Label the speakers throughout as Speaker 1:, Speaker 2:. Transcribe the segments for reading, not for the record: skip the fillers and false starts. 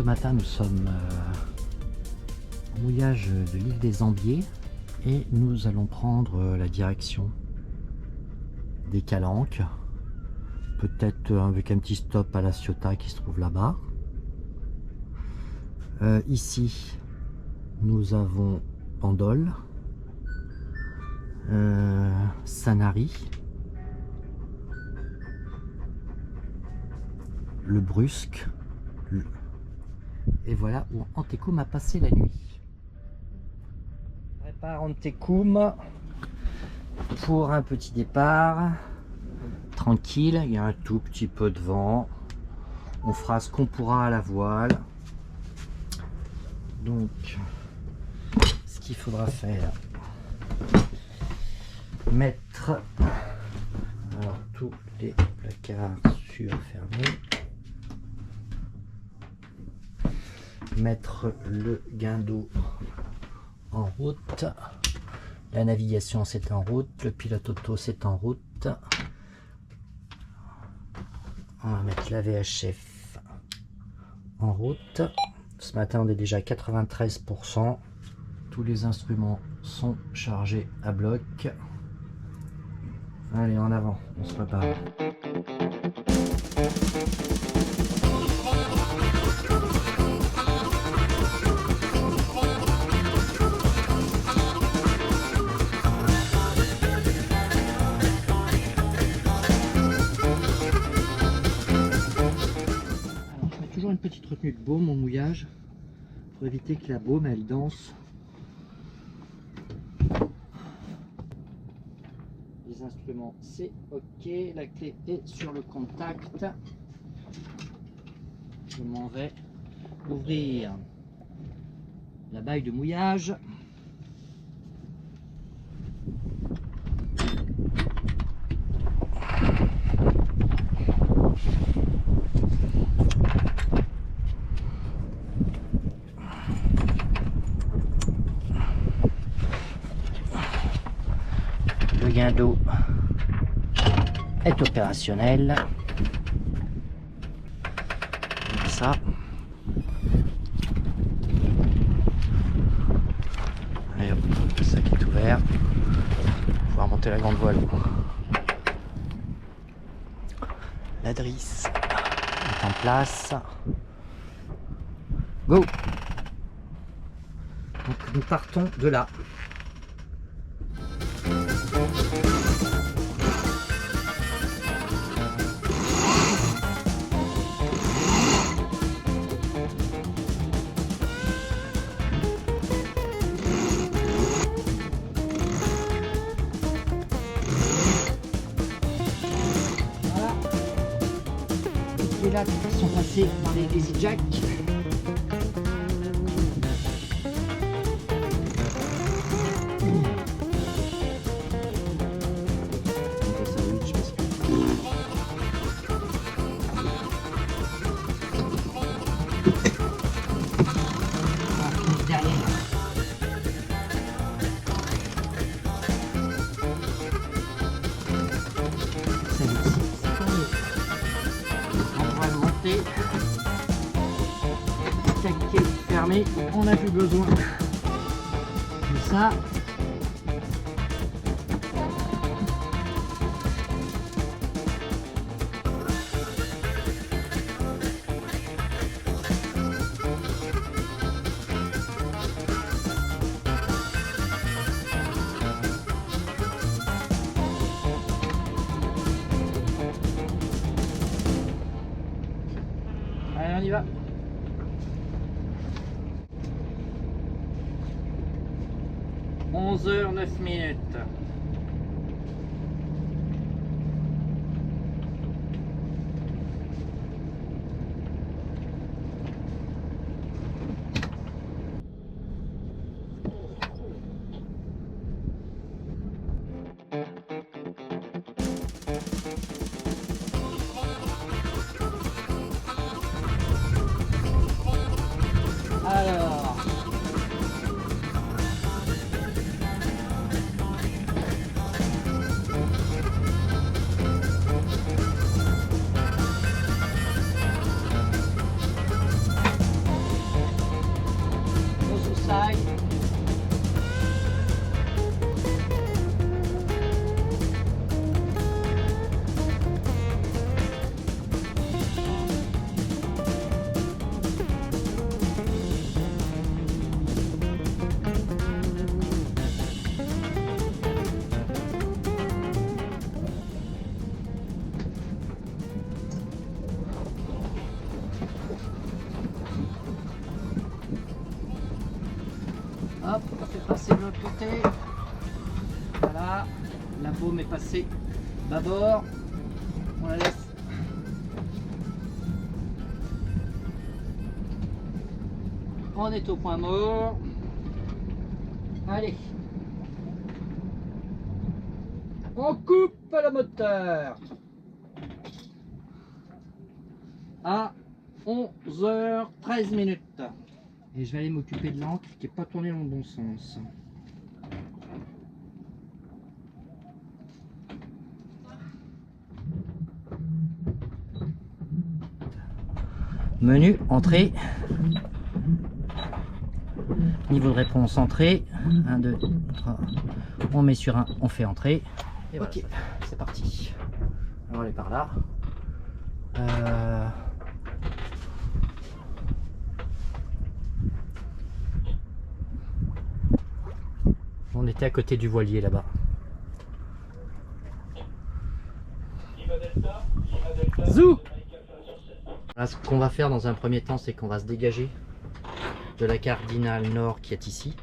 Speaker 1: matin, nous sommes au mouillage de l'île des Ambiers et nous allons prendre la direction des Calanques, peut-être avec un petit stop à La Ciotat qui se trouve là-bas. Ici, nous avons Bandol, Sanary, le Brusque, et voilà où Antekoum a passé la nuit. Prépare Antekoum pour un petit départ tranquille. Il y a un tout petit peu de vent, on fera ce qu'on pourra à la voile. Donc ce qu'il faudra faire, mettre alors tous les placards fermés, mettre le guindeau en route, la navigation c'est en route, le pilote auto c'est en route, on va mettre la VHF en route. Ce matin on est déjà à 93%, tous les instruments sont chargés à bloc. Allez, en avant, on se prépare. Une petite retenue de baume au mouillage pour éviter que la baume elle danse. Les instruments c'est ok, la clé est sur le contact. Je m'en vais ouvrir la baille de mouillage. Le guindeau est opérationnel. Comme ça. Allez hop, le sac est ouvert. On va pouvoir monter la grande voile. La drisse est en place. Go! Donc nous partons de là. Les lattes sont passées dans les Easy Jack. Taquet fermé, on n'a plus besoin de ça. Allez, on y va. 11h09. Alors l'autre côté. Voilà, la baume est passée d'abord. On la laisse. On est au point mort. Allez. On coupe le moteur. À 11h13. Et je vais aller m'occuper de l'encre qui n'est pas tournée dans le bon sens. Menu, entrée. Niveau de réponse, entrée. 1, 2, 3. On met sur 1, on fait entrer. Et voilà, ok, c'est parti. On va aller par là. On était à côté du voilier là-bas. Zou! Là, ce qu'on va faire dans un premier temps, c'est qu'on va se dégager de la cardinale nord qui est ici.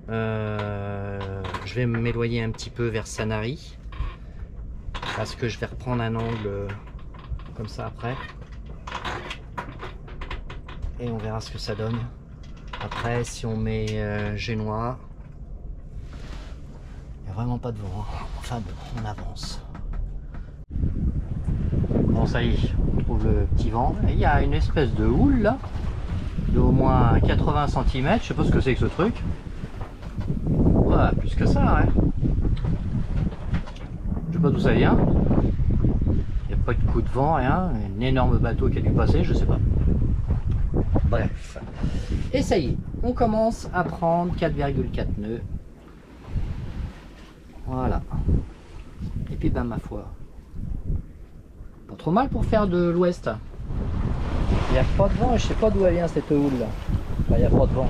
Speaker 1: Je vais m'éloigner un petit peu vers Sanary parce que je vais reprendre un angle comme ça après et on verra ce que ça donne. Après, si on met Génois, il n'y a vraiment pas de vent, enfin bon, on avance. Bon, ça y est, on trouve le petit vent. Il y a une espèce de houle là d'au moins 80 cm, je sais pas ce que c'est que ce truc. Ouais, plus que ça, hein. Je sais pas d'où ça vient. Il n'y a pas de coup de vent, rien. Un énorme bateau qui a dû passer, je sais pas. Bref. Et ça y est, on commence à prendre 4,4 nœuds. Voilà. Et puis ben ma foi, pas trop mal pour faire de l'ouest. Il n'y a pas de vent et je sais pas d'où elle vient cette houle là. Enfin, il n'y a pas de vent.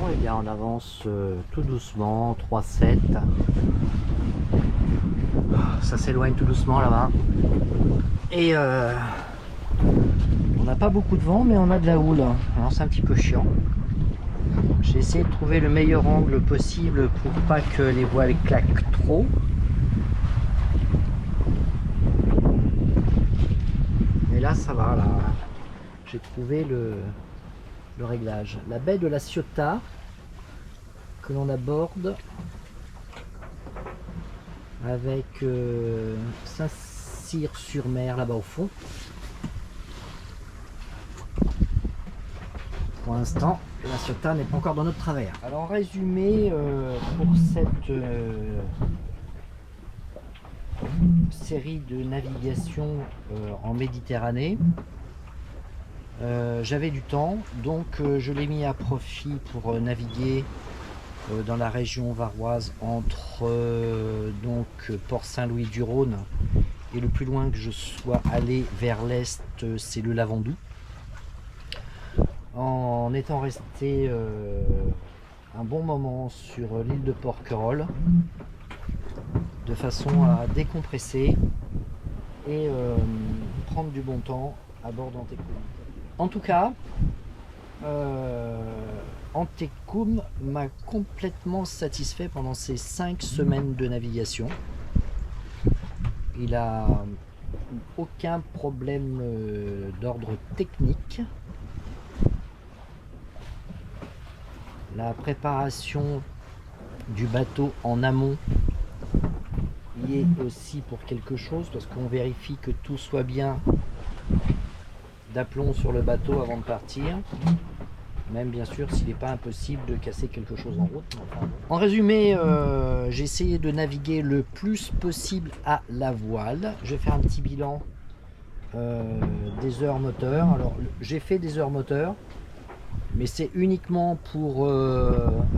Speaker 1: Bon, et bien on avance tout doucement, 3,7. Ça s'éloigne tout doucement là-bas. Et on n'a pas beaucoup de vent mais on a de la houle. Alors c'est un petit peu chiant. J'ai essayé de trouver le meilleur angle possible pour pas que les voiles claquent trop. Et là ça va, là j'ai trouvé le réglage. La baie de la Ciotat que l'on aborde avec Saint-Cyr-sur-Mer là-bas au fond. Pour l'instant, la Ciotat n'est pas encore dans notre travers. Alors en résumé, pour cette série de navigation en Méditerranée, j'avais du temps, donc je l'ai mis à profit pour naviguer dans la région varoise entre donc Port-Saint-Louis-du-Rhône et le plus loin que je sois allé vers l'est, c'est le Lavandou. En étant resté un bon moment sur l'île de Porquerolles, de façon à décompresser et prendre du bon temps à bord d'Antecoum. En tout cas, Antecoum m'a complètement satisfait pendant ces 5 semaines de navigation. Il a aucun problème d'ordre technique. La préparation du bateau en amont y est aussi pour quelque chose, parce qu'on vérifie que tout soit bien d'aplomb sur le bateau avant de partir, même bien sûr s'il n'est pas impossible de casser quelque chose en route. En résumé, j'ai essayé de naviguer le plus possible à la voile. Je vais faire un petit bilan des heures moteur. Alors j'ai fait des heures moteur, mais c'est uniquement pour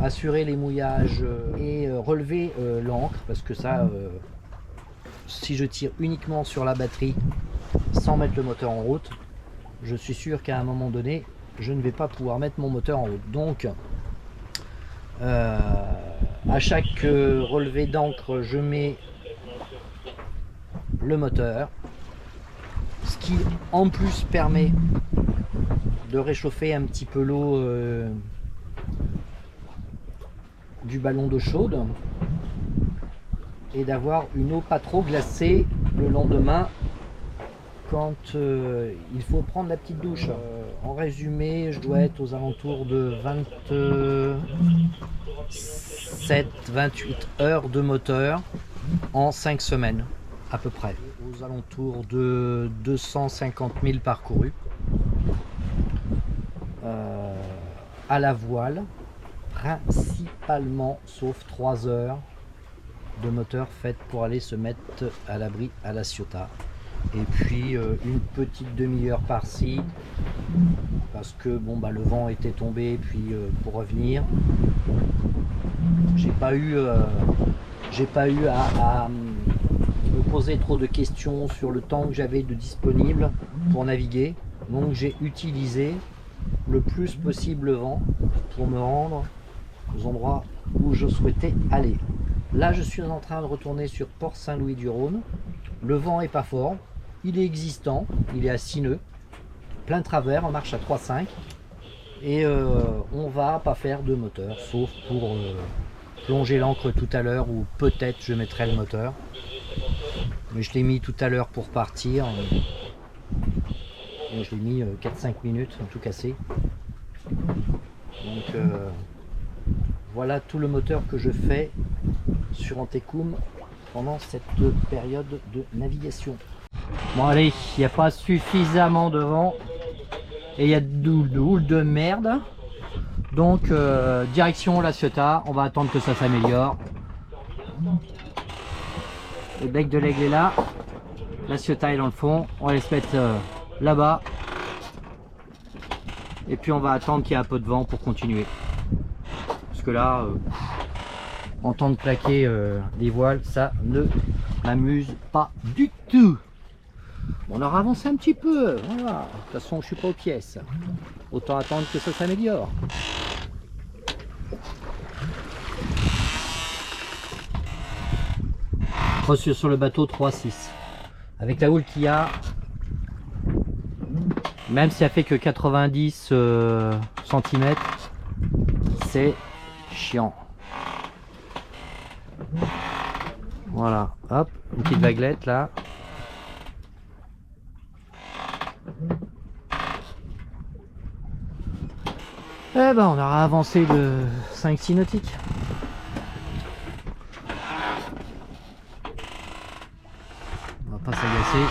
Speaker 1: assurer les mouillages et relever l'ancre, parce que ça, si je tire uniquement sur la batterie sans mettre le moteur en route, je suis sûr qu'à un moment donné je ne vais pas pouvoir mettre mon moteur en route. Donc à chaque relevé d'encre, je mets le moteur, ce qui en plus permet de réchauffer un petit peu l'eau du ballon d'eau chaude et d'avoir une eau pas trop glacée le lendemain quand il faut prendre la petite douche. En résumé, je dois être aux alentours de 27-28 heures de moteur en 5 semaines à peu près, aux alentours de 250 000 parcourus à la voile principalement, sauf 3 heures de moteur faites pour aller se mettre à l'abri à La Ciotat, et puis une petite demi-heure par-ci parce que bon bah le vent était tombé, et puis pour revenir j'ai pas eu à me poser trop de questions sur le temps que j'avais de disponible pour naviguer, donc j'ai utilisé le plus possible le vent pour me rendre aux endroits où je souhaitais aller. Là je suis en train de retourner sur Port-Saint-Louis-du-Rhône. Le vent est pas fort, il est existant, il est à 6 nœuds, plein travers, en marche à 3,5, et on va pas faire de moteur, sauf pour plonger l'ancre tout à l'heure, ou peut-être je mettrai le moteur, mais je l'ai mis tout à l'heure pour partir, et je l'ai mis 4-5 minutes en tout cassé. Donc voilà tout le moteur que je fais sur Antekum pendant cette période de navigation. Bon allez, il n'y a pas suffisamment de vent et il y a de houle de merde, donc direction La Ciotat, on va attendre que ça s'améliore. Le bec de l'aigle est là, La Ciotat est dans le fond, on va aller se mettre là-bas et puis on va attendre qu'il y ait un peu de vent pour continuer, parce que là entendre claquer des voiles, ça ne m'amuse pas du tout. On aura avancé un petit peu, voilà. De toute façon je suis pas aux pièces, autant attendre que ça s'améliore. Reçu sur le bateau 3,6 avec la houle qu'il y a, même si elle fait que 90 cm, c'est chiant. Voilà, hop, une petite vaguelette là. Eh ben on aura avancé de 5-6 nautiques. On va pas s'agacer.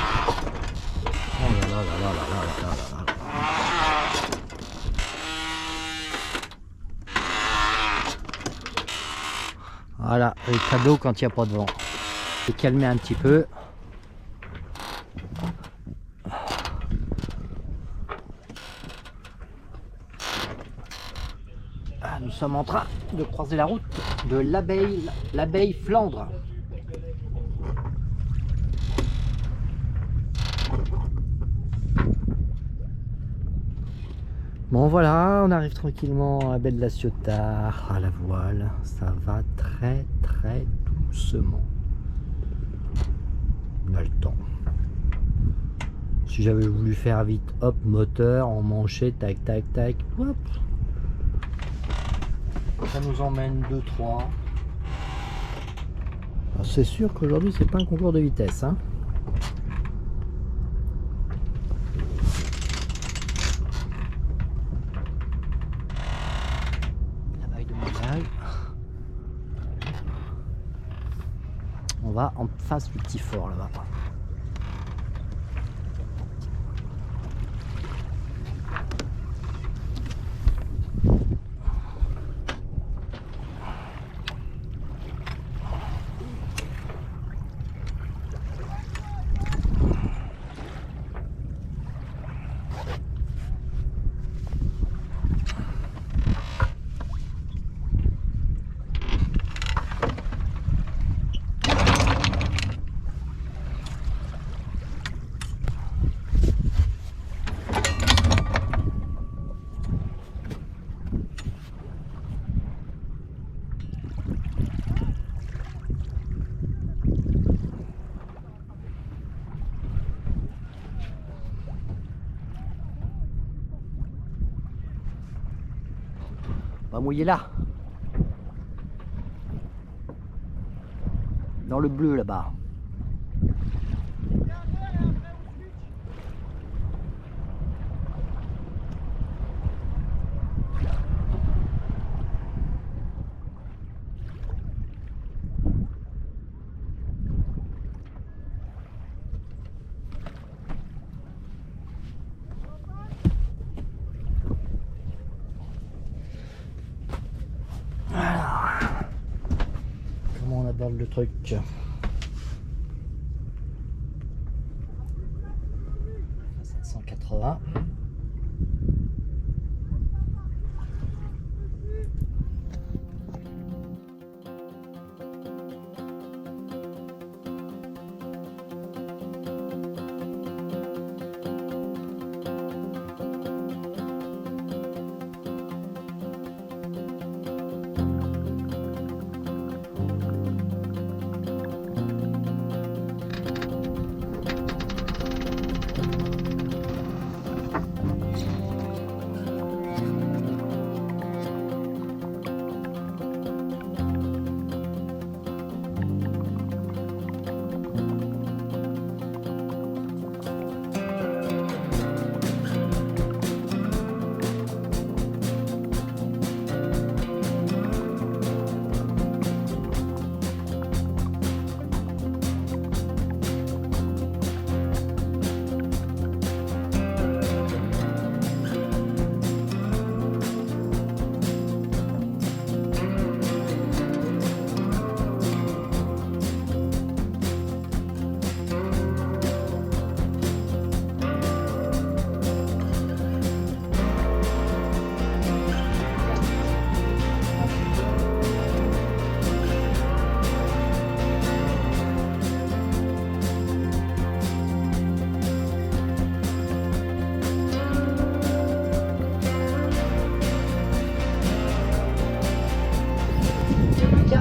Speaker 1: Oh là là là là là là là là là. Voilà, le tableau quand il n'y a pas de vent. Je vais calmer un petit peu. Ah, nous sommes en train de croiser la route de l'Abeille Flandre. Bon voilà, on arrive tranquillement à baie de La Ciotat, à la voile. Ça va très très doucement. On a le temps. Si j'avais voulu faire vite, hop, moteur, en manchette, tac tac tac, hop. Ça nous emmène 2-3. C'est sûr qu'aujourd'hui c'est pas un concours de vitesse, hein. La vague de montagne. On va en face du petit fort là-bas. On va mouiller là. Dans le bleu là-bas. Voilà. Comment on aborde le truc? 780.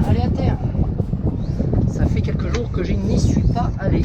Speaker 1: Allez à terre. Ça fait quelques jours que je n'y suis pas allé.